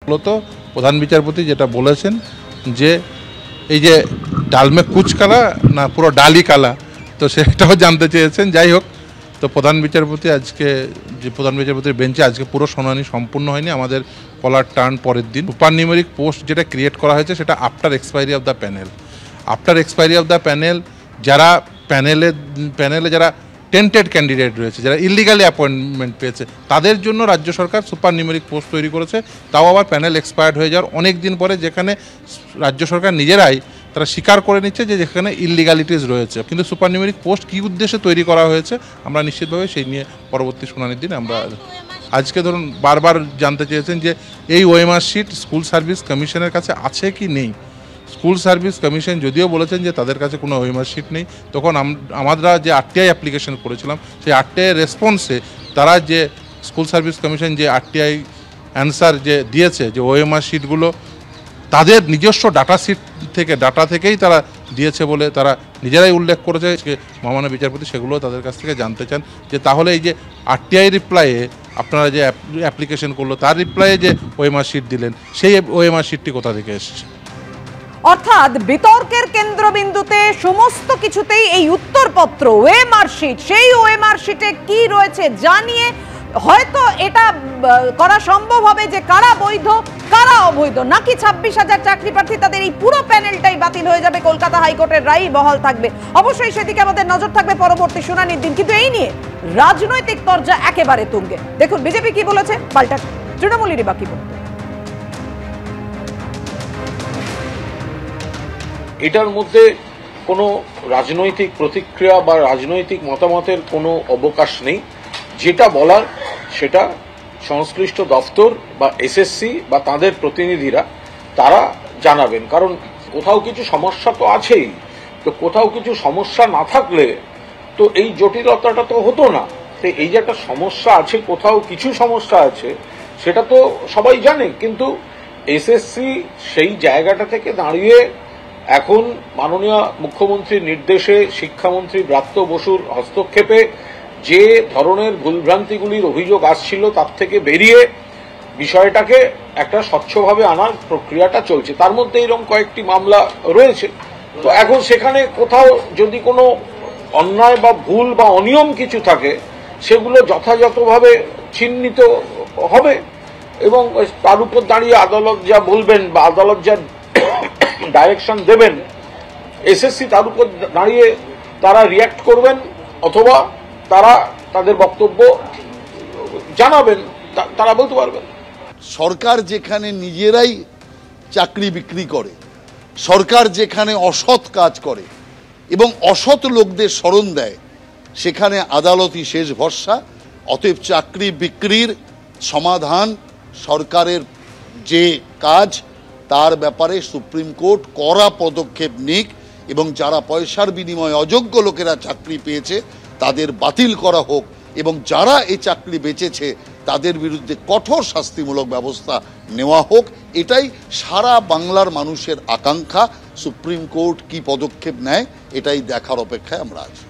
মূলত প্রধান বিচারপতি যেটা বলেছেন যে এই যে ডালমে কুচ কালা না পুরো ডালি কালা, তো সেটাও জানতে চেয়েছেন। যাই হোক, তো প্রধান বিচারপতির বেঞ্চে আজকে পুরো শুনানি সম্পূর্ণ হয়নি, আমাদের কলার টার্ন পরের দিন। সুপার নিউমেরিক পোস্ট যেটা ক্রিয়েট করা হয়েছে সেটা after expiry of the panel, যারা প্যানেলে যারা টেন্টেড ক্যান্ডিডেট রয়েছে, যারা ইলিগালি অ্যাপয়েন্টমেন্ট পেয়েছে, তাদের জন্য রাজ্য সরকার সুপার নিউমেরিক পোস্ট তৈরি করেছে, তাও আবার প্যানেল এক্সপায়ার্ড হয়ে যাওয়ার অনেক দিন পরে, যেখানে রাজ্য সরকার নিজেরাই তারা স্বীকার করে নিচ্ছে যে যেখানে ইললিগালিটিস রয়েছে। কিন্তু সুপার নিউমেরিক পোস্ট কী উদ্দেশ্যে তৈরি করা হয়েছে আমরা নিশ্চিতভাবে সেই নিয়ে পরবর্তী শুনানির দিন আমরা আজকে ধরুন বারবার জানতে চেয়েছেন যে এই ওএমআর শিট স্কুল সার্ভিস কমিশনের কাছে আছে কি নেই। স্কুল সার্ভিস কমিশন যদিও বলেছেন যে তাদের কাছে কোনো ওএমআর শিট নেই, তখন আমরা যে আরটিআই অ্যাপ্লিকেশন করেছিলাম সেই আরটিআই রেসপন্সে তারা যে স্কুল সার্ভিস কমিশন যে আরটিআই অ্যান্সার যে দিয়েছে যে ওএমআর শিটগুলো তাদের নিজস্ব ডাটা থেকেই তারা দিয়েছে বলে তারা নিজেরাই উল্লেখ করেছে। মহামান্য বিচারপতি সেগুলো তাদের কাছ থেকে জানতে চান যে তাহলে এই যে আরটিআই রিপ্লাইয়ে আপনারা যে অ্যাপ্লিকেশন করলো তার রিপ্লাইয়ে যে ওএমআর শিট দিলেন, সেই ওএমআর শিটটি কোথা থেকে এসেছে। অর্থাৎ বিতর্কের কেন্দ্রবিন্দুতে সমস্ত কিছুতেই এই উত্তরপত্র ওএমআর শিট, সেই ওএমআর শিটে কি রয়েছে জানিয়ে হয়তো এটা করা সম্ভব হবে যে কারা বৈধ কারা অবৈধ, নাকি 26,000 চাকরি প্রার্থী তাদের এই পুরো প্যানেলটাই বাতিল হয়ে যাবে, কলকাতা হাইকোর্টের রায় বহাল থাকবে। অবশ্যই সেদিকে আমাদের নজর থাকবে পরবর্তী শুনানির দিন। কিন্তু এই নিয়ে রাজনৈতিক তরজা একেবারে তুঙ্গে। দেখুন বিজেপি কি বলেছে, পাল্টা তৃণমূলেরই বাকি বক্তব্য। এটার মধ্যে কোনো রাজনৈতিক প্রতিক্রিয়া বা রাজনৈতিক মতামতের কোনো অবকাশ নেই। যেটা বলার সেটা সংশ্লিষ্ট দপ্তর বা এসএসসি বা তাদের প্রতিনিধিরা তারা জানাবেন। কারণ কোথাও কিছু সমস্যা তো আছেই, তো কোথাও কিছু সমস্যা না থাকলে তো এই জটিলতাটা তো হতো না। তো এই যে একটা সমস্যা আছে, কোথাও কিছু সমস্যা আছে সেটা তো সবাই জানে, কিন্তু এসএসসি সেই জায়গাটা থেকে দাঁড়িয়ে এখন মাননীয় মুখ্যমন্ত্রীর নির্দেশে শিক্ষামন্ত্রী ব্রাত্য বসুর হস্তক্ষেপে যে ধরনের ভুলভ্রান্তিগুলির অভিযোগ আসছিল তার থেকে বেরিয়ে বিষয়টাকে একটা স্বচ্ছভাবে আনার প্রক্রিয়াটা চলছে। তার মধ্যে এরকম কয়েকটি মামলা রয়েছে। তো এখন সেখানে কোথাও যদি কোনো অন্যায় বা ভুল বা অনিয়ম কিছু থাকে সেগুলো যথাযথভাবে চিহ্নিত হবে এবং তার উপর দাঁড়িয়ে আদালত যা বলবেন বা আদালত যা ডাইরেকশন দেবেন এসএসসি তার উপর দাঁড়িয়ে তারা রিয়াক্ট করবেন অথবা তারা তাদের বক্তব্য জানাবেন, তারা বলতে পারবেন। সরকার যেখানে নিজেরাই চাকরি বিক্রি করে, সরকার যেখানে অসৎ কাজ করে এবং অসৎ লোকদের শরণ দেয়, সেখানে আদালতই শেষ ভরসা। অতএব চাকরি বিক্রির সমাধান সরকারের যে কাজ তার ব্যাপারে সুপ্রিম কোর্ট কড়া পদক্ষেপ নিক এবং যারা পয়সার বিনিময়ে অযোগ্য লোকেরা চাকরি পেয়েছে তাদের বাতিল করা হোক এবং যারা এই চাকরি বেচেছে তাদের বিরুদ্ধে কঠোর শাস্তিমূলক ব্যবস্থা নেওয়া হোক। এটাই সারা বাংলার মানুষের আকাঙ্ক্ষা। সুপ্রিম কোর্ট কি পদক্ষেপ নেয় এটাই দেখার অপেক্ষায় আমরা আছি।